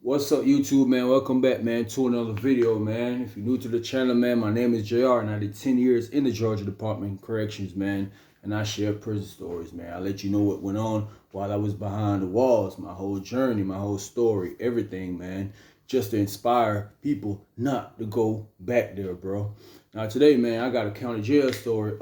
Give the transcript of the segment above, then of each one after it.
What's up, YouTube, man? Welcome back, man, to another video, man. If you're new to the channel, man, my name is JR, and I did 10 years in the Georgia Department of Corrections, man. And I share prison stories, man. I let you know what went on while I was behind the walls, my whole journey, my whole story, everything, man. Just to inspire people not to go back there, bro. Now, today, man, I got a county jail story.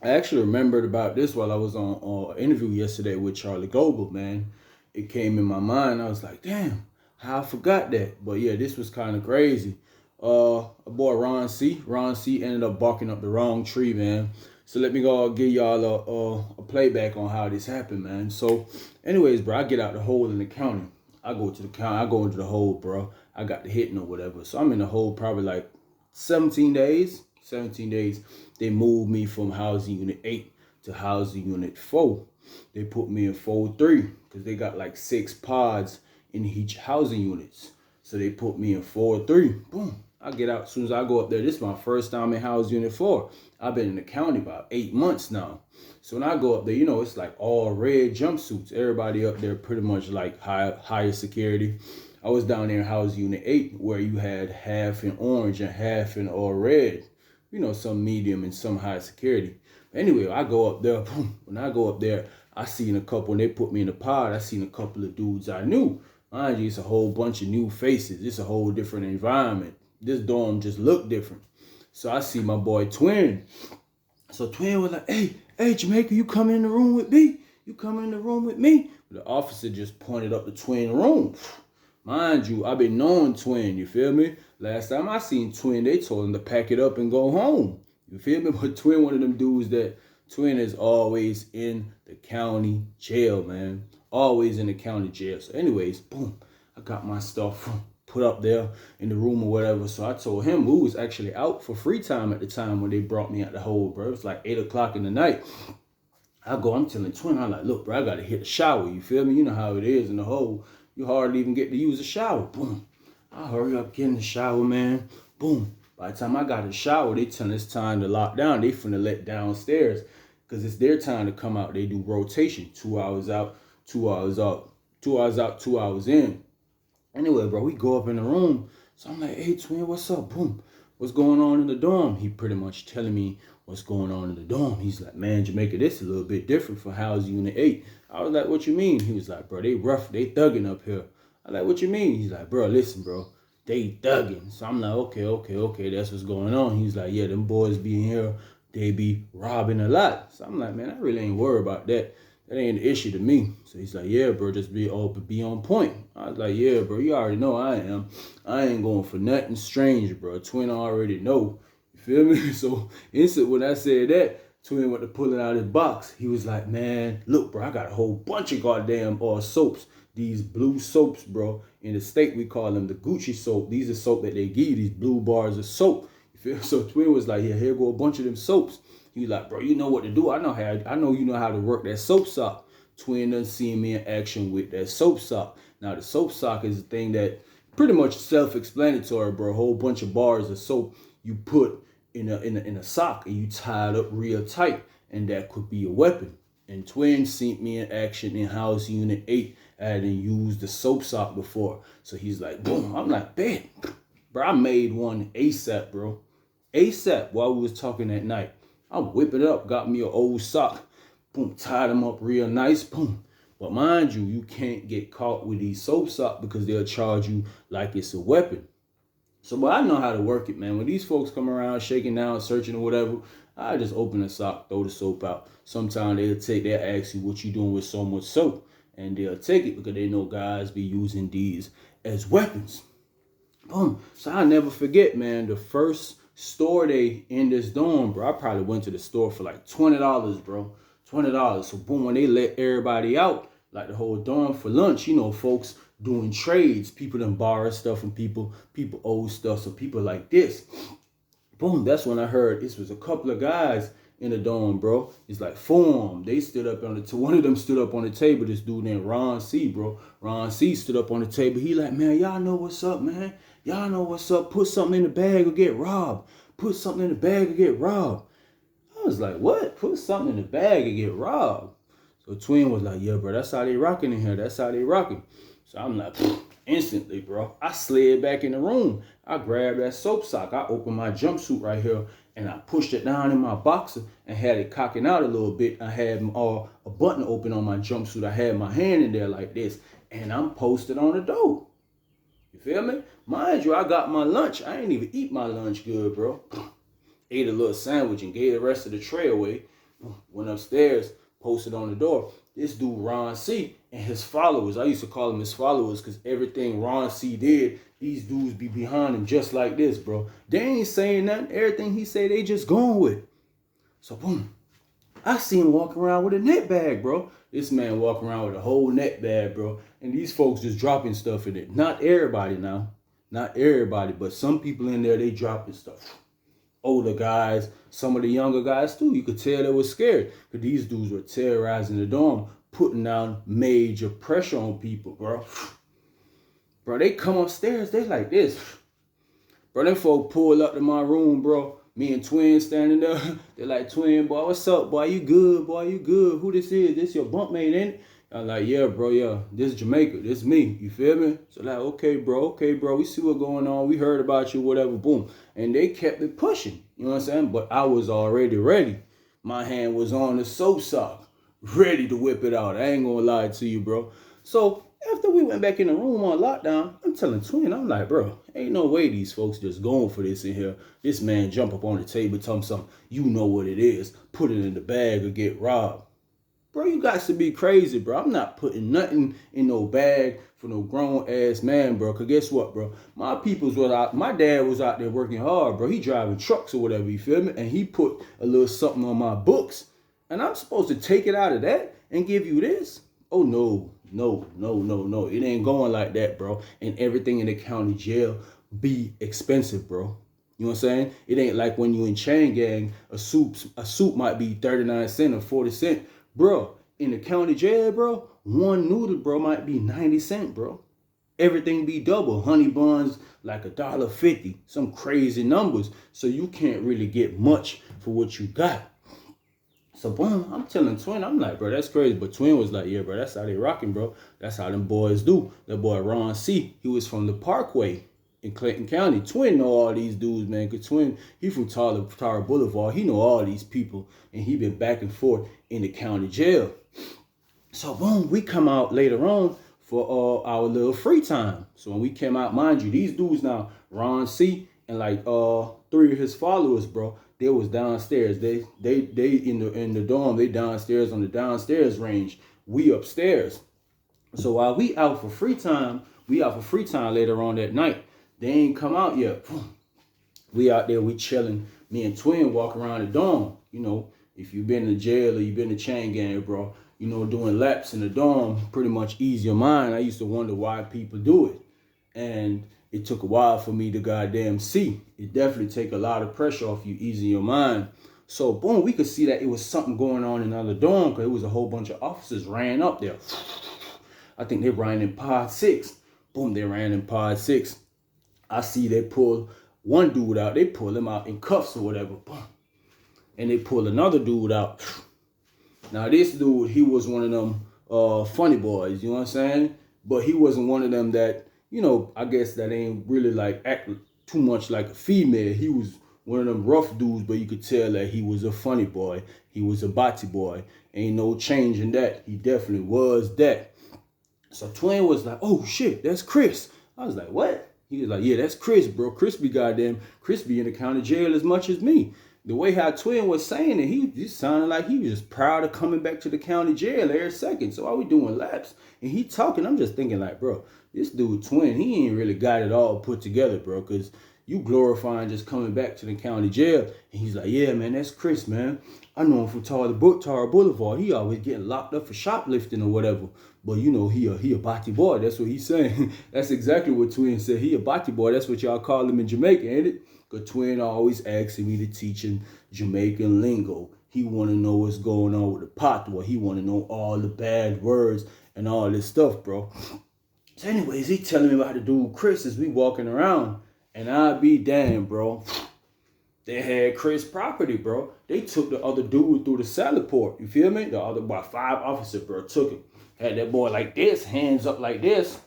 I actually remembered about this while I was on an interview yesterday with Charlie Global, man. It came in my mind. I was like, damn, how I forgot that. But yeah, this was kind of crazy. A boy Ron C ended up barking up the wrong tree, man. So let me go give y'all a playback on how this happened, man. So, anyways, bro, I get out the hole in the county. I go to the county. I go into the hole, bro. I got the hitting or whatever. So I'm in the hole probably like 17 days. 17 days. They moved me from housing unit 8 to housing unit 4. They put me in 4-3 because they got like 6 pods in each housing units. So they put me in 4-3. Boom. I get out as soon as I go up there. This is my first time in housing unit 4. I've been in the county about 8 months now. So when I go up there, it's like all red jumpsuits. Everybody up there pretty much like higher security. I was down there in housing unit 8 where you had half in orange and half in all red. Some medium and some high security. Anyway, I go up there. Boom. When I go up there, I seen a couple, when they put me in the pod, I seen a couple of dudes I knew. Mind you, it's a whole bunch of new faces. It's a whole different environment. This dorm just looked different. So I see my boy Twin. So Twin was like, hey, Jamaica, you come in the room with me? You come in the room with me? The officer just pointed up the Twin room. Mind you, I've been knowing Twin, you feel me? Last time I seen Twin, they told him to pack it up and go home. You feel me? But Twin, one of them dudes that Twin is always in the county jail, man. Always in the county jail. So anyways, boom, I got my stuff put up there in the room or whatever. So I told him we was actually out for free time at the time when they brought me out the hole, bro. It was like 8 o'clock in the night. I'm telling Twin, I'm like, look, bro, I got to hit the shower. You feel me? You know how it is in the hole. You hardly even get to use a shower. Boom. I hurry up, get in the shower, man. Boom. By the time I got in the shower, they tell it's time to lock down. They finna let downstairs because it's their time to come out. They do rotation. 2 hours out, 2 hours out. 2 hours out, 2 hours in. Anyway, bro, we go up in the room. So I'm like, hey, Twin, what's up? Boom. What's going on in the dorm? He pretty much telling me what's going on in the dorm. He's like, man, Jamaica, this is a little bit different for housing unit 8. I was like, what you mean? He was like, bro, they rough, they thugging up here. I like, what you mean? He's like, bro, listen, bro, they thugging. So I'm like, okay, that's what's going on. He's like, yeah, them boys be in here, they be robbing a lot. So I'm like, man, I really ain't worried about that. That ain't an issue to me. So he's like, yeah, bro, just be on point. I was like, yeah, bro, you already know I am. I ain't going for nothing strange, bro. Twin already know. You feel me? So instant when I said that, Twin went to pulling out his box. He was like, man, look, bro, I got a whole bunch of goddamn soaps. These blue soaps, bro. In the state, we call them the Gucci soap. These are soap that they give, these blue bars of soap. You feel? So Twin was like, yeah, here go a bunch of them soaps. He was like, bro, you know what to do. I know you know how to work that soap sock. Twin done seen me in action with that soap sock. Now the soap sock is a thing that pretty much self-explanatory, bro. A whole bunch of bars of soap you put in a sock and you tie it up real tight, and that could be a weapon. And Twin seen me in action in house unit 8. I hadn't used the soap sock before. So he's like, boom. I'm like, bet. Bro, I made one ASAP, bro. ASAP while we was talking that night. I whip it up, got me an old sock. Boom, tied them up real nice. Boom. But mind you, you can't get caught with these soap socks because they'll charge you like it's a weapon. So, but I know how to work it, man. When these folks come around shaking down, searching or whatever, I just open the sock, throw the soap out. Sometimes they'll ask you what you doing with so much soap. And they'll take it because they know guys be using these as weapons. Boom. So I'll never forget, man, the first store day in this dorm, bro. I probably went to the store for like $20, bro. $20. So boom, when they let everybody out, like the whole dorm for lunch, folks doing trades. People done borrow stuff from people owe stuff. So people like this. Boom, that's when I heard this was a couple of guys in the dorm, bro. It's like form. They stood up on the one of them stood up on the table. This dude named Ron C, bro. Ron C stood up on the table. He like, man, y'all know what's up, man. Y'all know what's up. Put something in the bag or get robbed. Put something in the bag or get robbed. I was like, what? Put something in the bag and get robbed. So Twin was like, yeah, bro, that's how they rocking in here. That's how they rocking. So I'm like, Instantly, bro, I slid back in the room. I grabbed that soap sock. I opened my jumpsuit right here and I pushed it down in my boxer and had it cocking out a little bit. I had a button open on my jumpsuit. I had my hand in there like this and I'm posted on the door. You feel me? Mind you, I got my lunch. I ain't even eat my lunch good, bro. Ate a little sandwich and gave the rest of the tray away. Went upstairs, posted on the door. This dude, Ron C, and his followers, I used to call them his followers because everything Ron C did, these dudes be behind him just like this, bro. They ain't saying nothing. Everything he say, they just going with. So, boom. I see him walking around with a net bag, bro. This man walking around with a whole net bag, bro. And these folks just dropping stuff in it. Not everybody now. Not everybody, but some people in there, they dropping stuff. Older guys, some of the younger guys too. You could tell they were scared because these dudes were terrorizing the dorm, putting down major pressure on people, bro. Bro, they come upstairs, they like this. Bro, them folk pull up to my room, bro. Me and Twin standing there. They're like, Twin, boy, what's up, boy? You good, boy? You good? Who this is? This your bunkmate, ain't it? I'm like, yeah, bro, yeah. This is Jamaica. This is me. You feel me? So like, okay, bro. We see what's going on. We heard about you, whatever, boom. And they kept it pushing. You know what I'm saying? But I was already ready. My hand was on the soap sock, ready to whip it out. I ain't gonna lie to you, bro. So after we went back in the room on lockdown, I'm telling Twin, I'm like, bro, ain't no way these folks just going for this in here. This man jump up on the table, tell him something. You know what it is. Put it in the bag or get robbed. Bro, you got to be crazy, bro. I'm not putting nothing in no bag for no grown-ass man, bro. Because guess what, bro? My peoples was out. My dad was out there working hard, bro. He driving trucks or whatever, you feel me? And he put a little something on my books. And I'm supposed to take it out of that and give you this? Oh, no. It ain't going like that, bro. And everything in the county jail be expensive, bro. You know what I'm saying? It ain't like when you in chain gang, a soup might be 39 cents or 40 cents. Bro, in the county jail, bro, one noodle, bro, might be 90 cents, bro. Everything be double. Honey buns, like $1.50. Some crazy numbers. So you can't really get much for what you got. So, boom, I'm telling Twin, I'm like, bro, that's crazy. But Twin was like, yeah, bro, that's how they rocking, bro. That's how them boys do. That boy Ron C, he was from the Parkway in Clinton County. Twin know all these dudes, man. Because Twin, he from Tara Boulevard. He know all these people. And he been back and forth in the county jail. So, boom, we come out later on for our little free time. So when we came out, mind you, these dudes now, Ron C and like 3 of his followers, bro, they was downstairs. They in the dorm, they downstairs on the downstairs range. We upstairs. So while we out for free time later on that night. They ain't come out yet. We out there, we chilling. Me and Twin walk around the dorm. You know, if you've been in jail or you've been in chain gang, bro, you know, doing laps in the dorm, pretty much ease your mind. I used to wonder why people do it. And it took a while for me to goddamn see. It definitely take a lot of pressure off you, easing your mind. So, boom, we could see that it was something going on in another dorm because it was a whole bunch of officers ran up there. I think they ran in pod 6. Boom, they ran in pod 6. I see they pull one dude out. They pull him out in cuffs or whatever. Boom. And they pull another dude out. Now, this dude, he was one of them funny boys, you know what I'm saying? But he wasn't one of them that, you know, I guess that ain't really like act too much like a female. He was one of them rough dudes, but you could tell that he was a funny boy. He was a bati boy. Ain't no change in that. He definitely was that. So Twin was like, oh shit, that's Chris. I was like, what? He was like, yeah, that's Chris, bro. Chris be in the county jail as much as me. The way how Twin was saying it, he sounded like he was just proud of coming back to the county jail every second. So while we doing laps and he talking, I'm just thinking like, bro, this dude Twin, he ain't really got it all put together, bro. Because you glorifying just coming back to the county jail. And he's like, yeah, man, that's Chris, man. I know him from Tara Boulevard. He always getting locked up for shoplifting or whatever. But, you know, he a bati boy. That's what he's saying. That's exactly what Twin said. He a bati boy. That's what y'all call him in Jamaica, ain't it? Because Twin always asking me to teach him Jamaican lingo. He want to know what's going on with the patois. He want to know all the bad words and all this stuff, bro. So anyways, he telling me about the dude Chris as we walking around. And I be damn, bro. They had Chris property, bro. They took the other dude through the salad port. You feel me? The other, about 5 officers, bro, took him. Had that boy like this, hands up like this.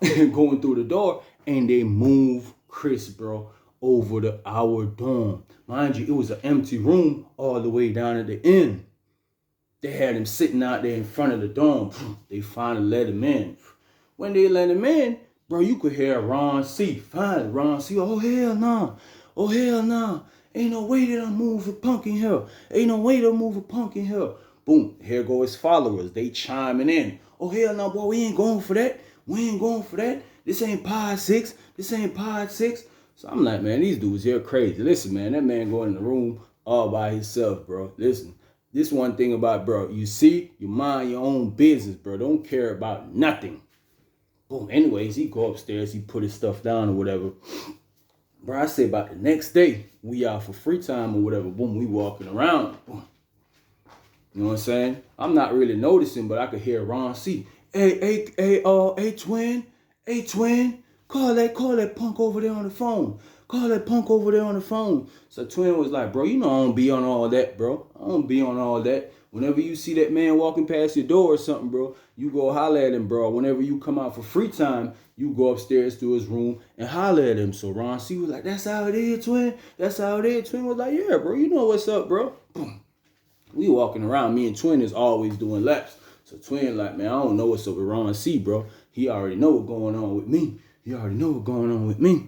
going through the door, and they move Chris, bro, over our dorm. Mind you, it was an empty room all the way down at the end. They had him sitting out there in front of the dorm. They finally let him in. When they let him in, bro, you could hear Ron C. Finally, Ron C. Oh, hell nah. Oh, hell nah. Ain't no way that I move a punk in here. Ain't no way to move a punk in here. Boom. Here go his followers. They chiming in. Oh, hell no, boy. We ain't going for that. We ain't going for that. This ain't pod 6. This ain't pod 6. So I'm like, man, these dudes here crazy. Listen, man, that man going in the room all by himself, bro. Listen. This one thing about, bro, you see, you mind your own business, bro. Don't care about nothing. Boom. Anyways, he go upstairs. He put his stuff down or whatever. Bro, I say about the next day, we out for free time or whatever. Boom, we walking around. Boom. You know what I'm saying? I'm not really noticing, but I could hear Ron C. Hey, twin. Call that punk over there on the phone. Call that punk over there on the phone. So Twin was like, bro, you know I don't be on all that, bro. I don't be on all that. Whenever you see that man walking past your door or something, bro, you go holler at him, bro. Whenever you come out for free time, you go upstairs to his room and holler at him. So Ron C was like, that's how it is, Twin. That's how it is. Twin was like, yeah, bro, you know what's up, bro. Boom. We walking around. Me and Twin is always doing laps. So Twin like, man, I don't know what's up with Ron C, bro. He already know what's going on with me.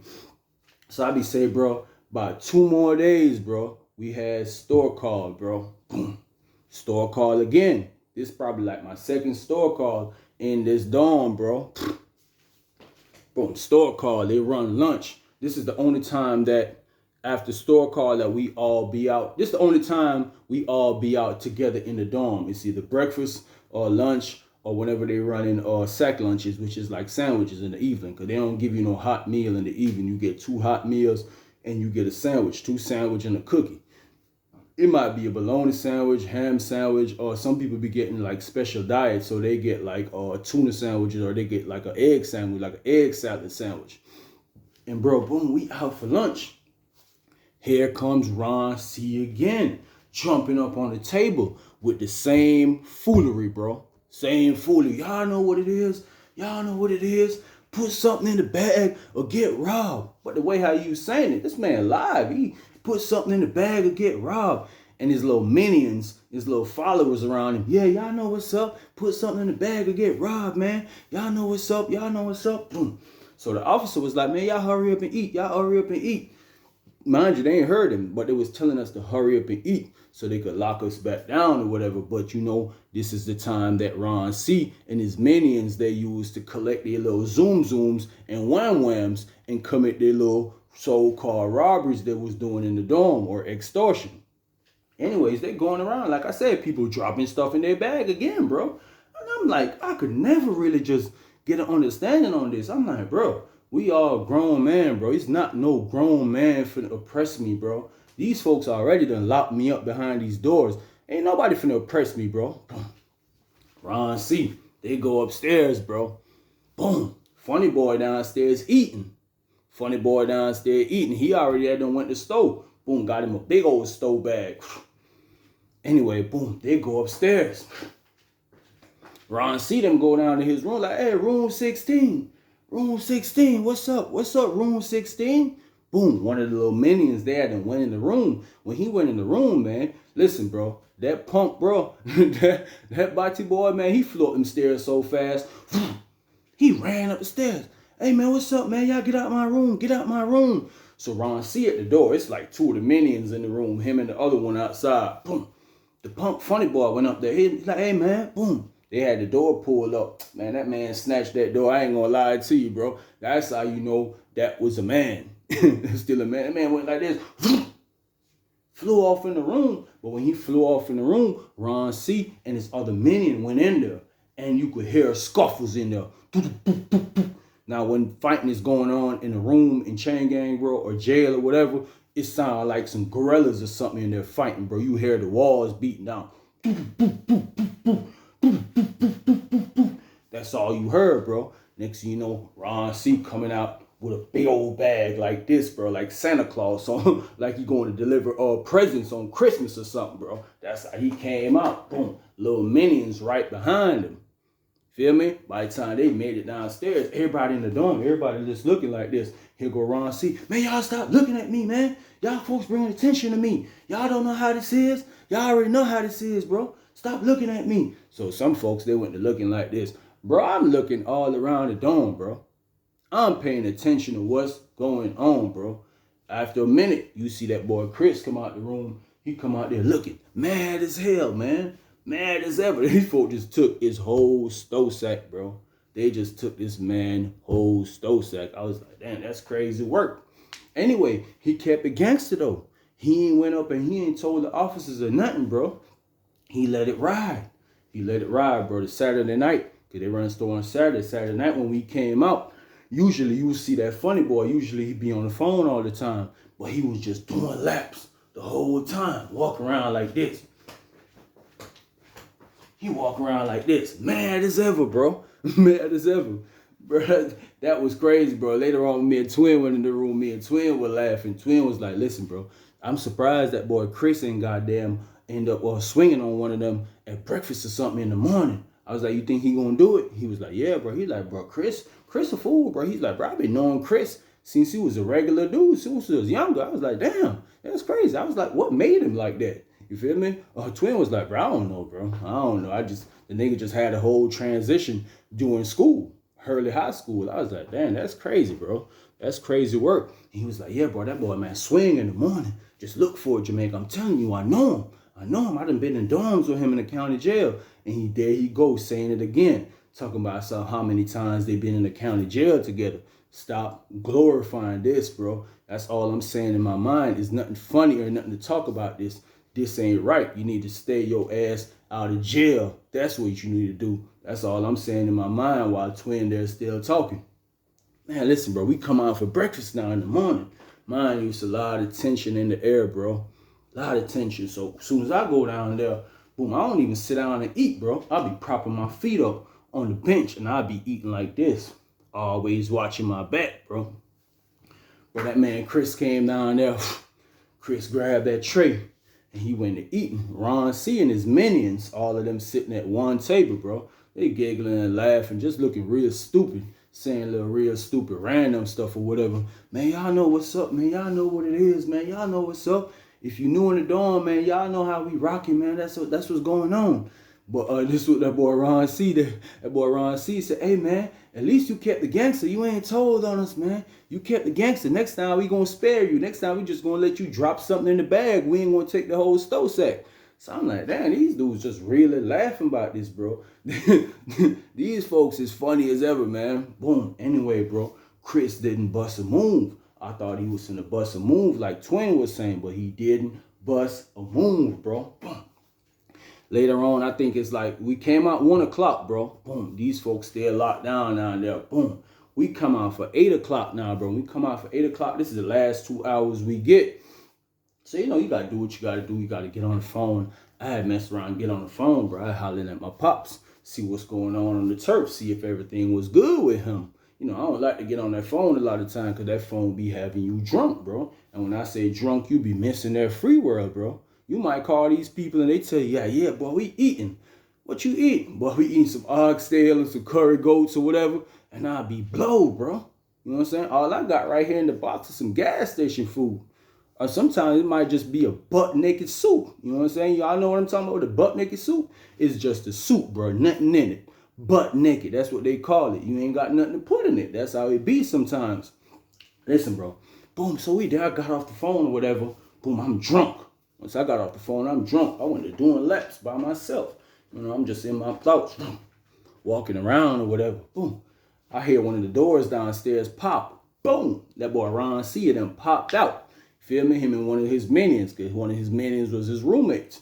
So I be saying, bro, about 2 more days, bro, we had store call, bro. Boom. Store call again. This is probably like my second store call in this dorm, bro. Boom, store call. They run lunch. This is the only time that after store call that we all be out. This is the only time we all be out together in the dorm. It's either breakfast or lunch or whenever they run in sack lunches, which is like sandwiches in the evening, because they don't give you no hot meal in the evening. You get 2 hot meals and you get a sandwich, 2 sandwich and a cookie. It might be a bologna sandwich, ham sandwich, or some people be getting like special diets, so they get like tuna sandwiches, or they get like an egg sandwich, like an egg salad sandwich. And bro, boom, we out for lunch. Here comes Ron C again, jumping up on the table with the same foolery, bro. Same foolery. Y'all know what it is. Put something in the bag or get robbed. But the way how you saying it, this man live. He put something in the bag or get robbed. And his little minions, his little followers around him. Yeah, y'all know what's up. Put something in the bag or get robbed, man. Y'all know what's up. Boom. So the officer was like, man, y'all hurry up and eat. Mind you, they ain't heard him, but they was telling us to hurry up and eat so they could lock us back down or whatever. But you know, this is the time that Ron C and his minions, they use to collect their little zooms and whams and commit their little so-called robberies they was doing in the dorm or extortion. Anyways, they going around, like I said, people dropping stuff in their bag again, bro. And I'm like, I could never really just get an understanding on this. I'm like, bro, we all grown man, bro. It's not no grown man finna oppress me, bro. These folks already done locked me up behind these doors. Ain't nobody finna oppress me, bro. Ron C, they go upstairs, bro. Boom. Funny boy downstairs eating. He already had done went to stove. Boom, got him a big old stove bag. Anyway, boom, they go upstairs. Ron C them go down to his room like, hey, room 16. Room 16, what's up, room 16? Boom, one of the little minions there done went in the room. When he went in the room, man, listen, bro, that punk, bro, that body boy, man, he flew up them stairs so fast. He ran up the stairs. Hey, man, what's up, man? Y'all get out my room. So Ron C at the door, it's like 2 of the minions in the room, him and the other one outside. Boom. The punk funny boy went up there. He's like, hey, man, boom. They had the door pulled up. Man, that man snatched that door. I ain't gonna lie to you, bro. That's how you know that was a man. Still a man. That man went like this. Flew off in the room. But when he flew off in the room, Ron C and his other minion went in there. And you could hear scuffles in there. Now, when fighting is going on in a room in chain gang, bro, or jail or whatever, it sounds like some gorillas or something in there fighting, bro. You hear the walls beating down. That's all you heard, bro. Next thing you know, Ron C coming out with a big old bag like this, bro, like Santa Claus, so like he going to deliver presents on Christmas or something, bro. That's how he came out. Boom, little minions right behind him. Feel me? By the time they made it downstairs, everybody in the dorm, everybody just looking like this. Here go Ron C. Man, y'all stop looking at me, man. Y'all folks bringing attention to me. Y'all don't know how this is. Y'all already know how this is, bro. Stop looking at me. So some folks, they went to looking like this. Bro, I'm looking all around the dorm, bro. I'm paying attention to what's going on, bro. After a minute, you see that boy Chris come out the room. He come out there looking mad as hell, man. Mad as ever. These folks just took his whole stove sack, bro. They just took this man whole stove sack. I was like, damn, that's crazy work. Anyway, he kept it gangster, though. He ain't went up and he ain't told the officers or nothing, bro. He let it ride. He let it ride, bro. The Saturday night, because they run a store on Saturday. Saturday night when we came out, usually you would see that funny boy. Usually he'd be on the phone all the time. But he was just doing laps the whole time. Walk around like this. He walk around like this. Mad as ever, bro. Mad as ever. Bro, that was crazy, bro. Later on, me and Twin went in the room. Me and Twin were laughing. Twin was like, listen, bro. I'm surprised that boy Chris ain't goddamn end up swinging on one of them at breakfast or something in the morning. I was like, you think he gonna do it? He was like, yeah, bro. He's like, bro, Chris a fool, bro. He's like, bro, I've been knowing Chris since he was a regular dude, since he was younger. I was like, damn, that's crazy. I was like, what made him like that? You feel me? Twin was like, bro, I don't know, bro. I don't know. The nigga just had a whole transition during school, early high school. I was like, damn, that's crazy, bro. That's crazy work. And he was like, yeah, bro, that boy, man, swing in the morning. Just look for it, Jamaica. I'm telling you, I know him. I done been in dorms with him in the county jail. And there he goes, saying it again. Talking about how many times they been in the county jail together. Stop glorifying this, bro. That's all I'm saying in my mind. There's nothing funny or nothing to talk about this. This ain't right. You need to stay your ass out of jail. That's what you need to do. That's all I'm saying in my mind while Twin there still talking. Man, listen, bro. We come out for breakfast now in the morning. Mind you, it's a lot of tension in the air, bro. A lot of tension. So as soon as I go down there, boom, I don't even sit down and eat, bro. I'll be propping my feet up on the bench and I'll be eating like this. Always watching my back, bro. But that man Chris came down there. Chris grabbed that tray and he went to eating. Ron C and his minions, all of them sitting at one table, bro. They giggling and laughing, just looking real stupid, saying little real stupid random stuff or whatever. Man, y'all know what's up, man. Y'all know what it is, man. Y'all know what's up. If you new in the dorm, man, y'all know how we rocking, man. That's what's going on. But this is what that boy Ron C did. That boy Ron C said, hey, man, at least you kept the gangster. You ain't told on us, man. You kept the gangster. Next time we gonna spare you. Next time we just gonna let you drop something in the bag. We ain't gonna take the whole stove sack. So I'm like, damn, these dudes just really laughing about this, bro. These folks is funny as ever, man. Boom. Anyway, bro, Chris didn't bust a move. I thought he was gonna bust a move like Twin was saying, but he didn't bust a move, bro. Boom. Later on, I think it's like we came out 1 o'clock, bro. Boom. These folks still locked down there. Boom. We come out for 8 o'clock now, bro. We come out for 8 o'clock. This is the last 2 hours we get. So, you know, you got to do what you got to do. You got to get on the phone. I had messed around and get on the phone, bro. I hollering at my pops, see what's going on the turf, see if everything was good with him. You know, I don't like to get on that phone a lot of time because that phone be having you drunk, bro. And when I say drunk, you be missing their free world, bro. You might call these people and they tell you, yeah, boy, we eating. What you eating? Boy, we eating some oxtail and some curry goats or whatever. And I'll be blowed, bro. You know what I'm saying? All I got right here in the box is some gas station food. Or sometimes it might just be a butt naked soup. You know what I'm saying? Y'all know what I'm talking about? The butt naked soup is just a soup, bro. Nothing in it. Butt naked. That's what they call it. You ain't got nothing to put in it. That's how it be sometimes. Listen, bro. Boom. So I got off the phone or whatever. Boom. I'm drunk. Once I got off the phone, I'm drunk. I went to doing laps by myself. You know, I'm just in my couch, walking around or whatever. Boom. I hear one of the doors downstairs pop. Boom. That boy Ron C. them popped out. Feel me? Him and one of his minions, because one of his minions was his roommates.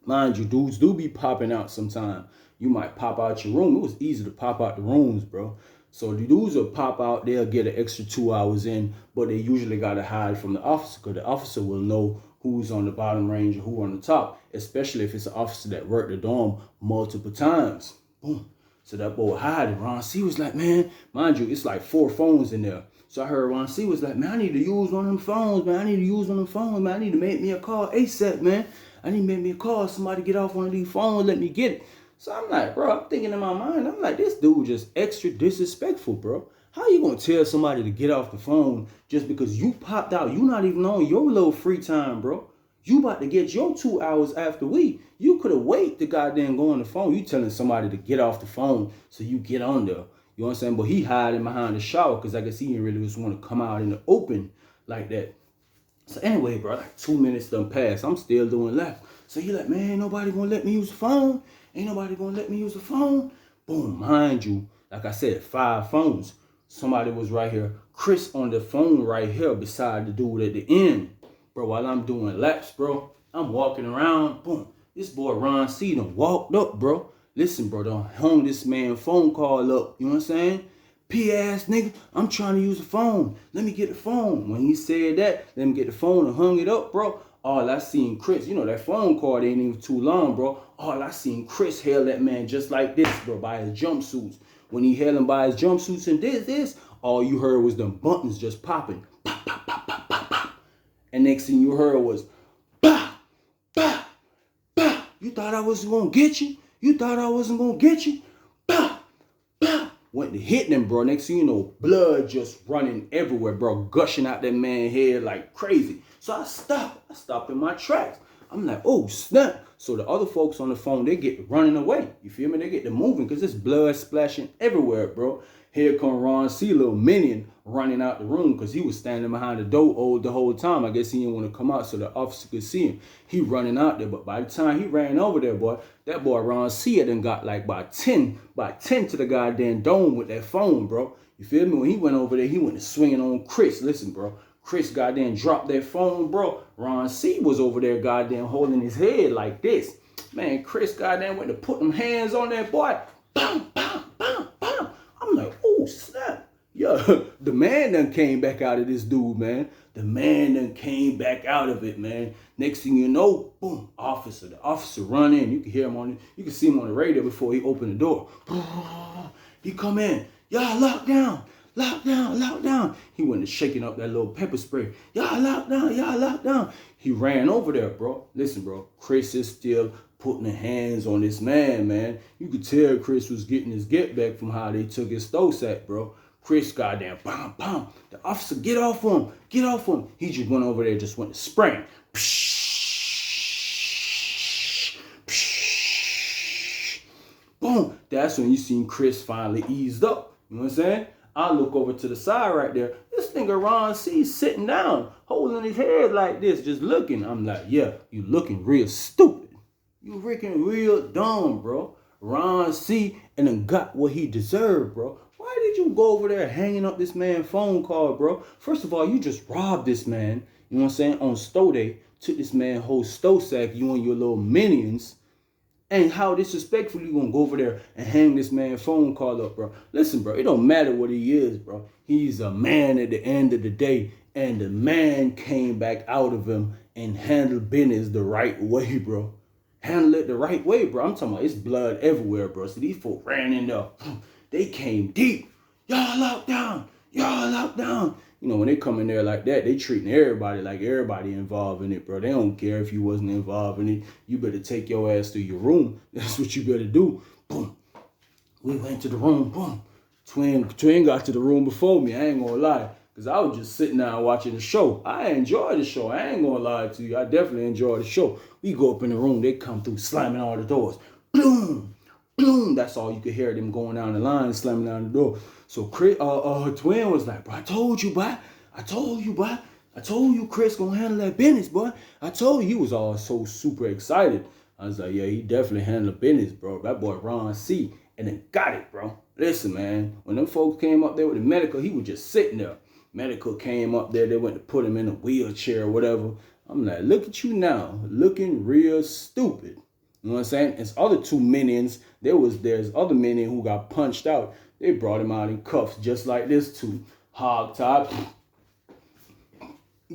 Mind you, dudes do be popping out sometime. You might pop out your room. It was easy to pop out the rooms, bro. So the dudes will pop out. They'll get an extra 2 hours in, but they usually got to hide from the officer because the officer will know who's on the bottom range or who on the top, especially if it's an officer that worked the dorm multiple times. Boom. So that boy hiding. Ron C was like, man, mind you, it's like 4 phones in there. So I heard Ron C was like, man, I need to use one of them phones, man. I need to make me a call ASAP, man. I need to make me a call. Somebody get off one of these phones, let me get it. So I'm like, bro, I'm thinking in my mind, I'm like, this dude just extra disrespectful, bro. How you gonna tell somebody to get off the phone just because you popped out? You not even on your little free time, bro. You about to get your 2 hours after we. You could have waited to goddamn go on the phone. You telling somebody to get off the phone so you get on there. You know what I'm saying? But he hiding behind the shower because I guess he didn't really just want to come out in the open like that. So anyway, bro, like 2 minutes done passed. I'm still doing left. So he like, man, ain't nobody gonna let me use the phone. Ain't nobody gonna let me use the phone. Boom, mind you, like I said, 5 phones. Somebody was right here. Chris on the phone right here beside the dude at the end. Bro, while I'm doing laps, bro, I'm walking around. Boom, this boy Ron C done walked up, bro. Listen, bro, done hung this man phone call up. You know what I'm saying? P-ass nigga, I'm trying to use the phone. Let me get the phone. When he said that, let me get the phone and hung it up, bro. All I seen Chris, you know, that phone call ain't even too long, bro. All I seen Chris hail that man just like this, bro, by his jumpsuits. When he held him by his jumpsuits and did this, all you heard was them buttons just popping. Pop, pop, pop, pop, pop, pop. And next thing you heard was, bah, bah, bah. You thought I wasn't gonna get you? You thought I wasn't gonna get you? Bah, bah. Went to hit them, bro. Next thing you know, blood just running everywhere, bro. Gushing out that man's head like crazy. So I stopped. I stopped in my tracks. I'm like, oh, snap. So the other folks on the phone, they get running away. You feel me? They get to moving because there's blood splashing everywhere, bro. Here come Ron C, little minion, running out the room because he was standing behind the door the whole time. I guess he didn't want to come out so the officer could see him. He running out there, but by the time he ran over there, boy, that boy Ron C had done got like by 10 to the goddamn dome with that phone, bro. You feel me? When he went over there, he went to swinging on Chris. Listen, bro. Chris goddamn dropped that phone, bro. Ron C was over there goddamn holding his head like this. Man, Chris goddamn went to put them hands on that boy. Bam, bam, bam, bam. I'm like, oh, snap. Yeah, the man done came back out of this dude, man. The man done came back out of it, man. Next thing you know, boom, officer. The officer run in. You can hear him you can see him on the radio before he opened the door. He come in. Y'all locked down. Lock down, lock down. He went to shaking up that little pepper spray. Y'all locked down, y'all locked down. He ran over there, bro. Listen, bro, Chris is still putting the hands on this man, man. You could tell Chris was getting his get back from how they took his stove sack, bro. Chris goddamn, bam, bam. The officer, get off him, get off him. He just went over there, just went to spraying. Boom. That's when you seen Chris finally eased up. You know what I'm saying? I look over to the side right there. This nigga Ron C sitting down, holding his head like this, just looking. I'm like, yeah, you looking real stupid. You freaking real dumb, bro. Ron C and then got what he deserved, bro. Why did you go over there hanging up this man phone call, bro? First of all, you just robbed this man, you know what I'm saying, on Stow Day. Took this man whole stove sack, you and your little minions. And how disrespectful you gonna go over there and hang this man phone call up, bro? Listen, bro, it don't matter what he is, bro. He's a man at the end of the day. And the man came back out of him and handled business the right way, bro. Handle it the right way, bro. I'm talking about it's blood everywhere, bro. So these folks ran in there. They came deep. Y'all locked down. Y'all locked down. You know, when they come in there like that, they treating everybody like everybody involved in it, bro. They don't care if you wasn't involved in it. You better take your ass to your room. That's what you better do. Boom. We went to the room. Boom. Twin got to the room before me. I ain't gonna lie. Because I was just sitting down watching the show. I enjoy the show. I ain't gonna lie to you. I definitely enjoy the show. We go up in the room. They come through slamming all the doors. Boom. Boom. That's all you could hear them going down the line, slamming down the door. So Chris, Twin was like, bro, I told you, boy. I told you Chris gonna handle that business, boy. I told you. He was all so super excited. I was like, yeah, he definitely handled business, bro. That boy Ron C. And then got it, bro. Listen, man. When them folks came up there with the medical, he was just sitting there. Medical came up there. They went to put him in a wheelchair or whatever. I'm like, look at you now. Looking real stupid. You know what I'm saying? It's other two minions. There's other minion who got punched out. They brought him out in cuffs just like this too. Hog top.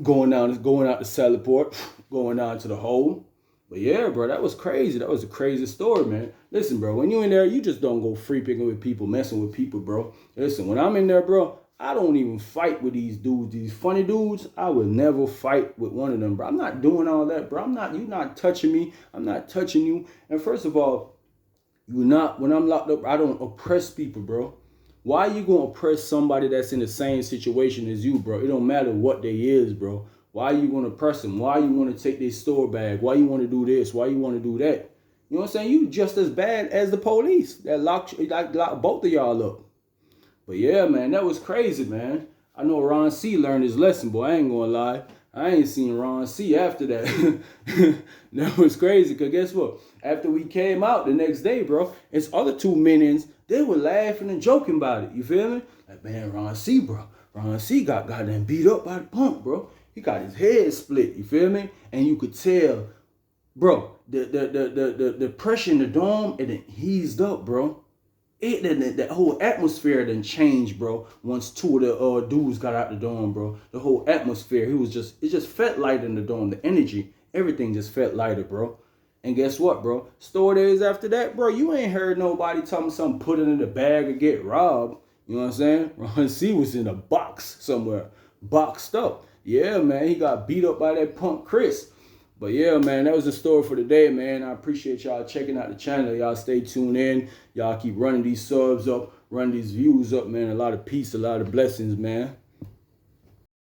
Going out the salad port. Going down to the hole. But yeah, bro, that was crazy. That was a crazy story, man. Listen, bro, when you in there, you just don't go free picking with people, messing with people, bro. Listen, when I'm in there, bro, I don't even fight with these dudes, these funny dudes. I would never fight with one of them, bro. I'm not doing all that, bro. You not touching me. I'm not touching you. And first of all, When I'm locked up, I don't oppress people, bro. Why you gonna oppress somebody that's in the same situation as you, bro? It don't matter what they is, bro. Why you gonna oppress them? Why you wanna take their store bag? Why you wanna do this? Why you wanna do that? You know what I'm saying? You just as bad as the police that locked both of y'all up. But yeah, man, that was crazy, man. I know Ron C learned his lesson, boy. I ain't gonna lie. I ain't seen Ron C after that. That was crazy, because guess what? After we came out the next day, bro, it's other two minions, they were laughing and joking about it. You feel me? Like, man, Ron C, bro. Ron C got goddamn beat up by the punk, bro. He got his head split, you feel me? And you could tell, bro, the pressure in the dome, it eased up, bro. That whole atmosphere didn't change, bro. Once two of the dudes got out the dorm, bro, the whole atmosphere, it just felt lighter in the dorm. The energy, everything just felt lighter, bro. And guess what, bro? Store days after that, bro, you ain't heard nobody tell me something, put it in the bag or get robbed. You know what I'm saying? Ron C was in a box somewhere, boxed up. Yeah, man, he got beat up by that punk Chris. But yeah, man, that was the story for today, man. I appreciate y'all checking out the channel. Y'all stay tuned in. Y'all keep running these subs up, running these views up, man. A lot of peace, a lot of blessings, man.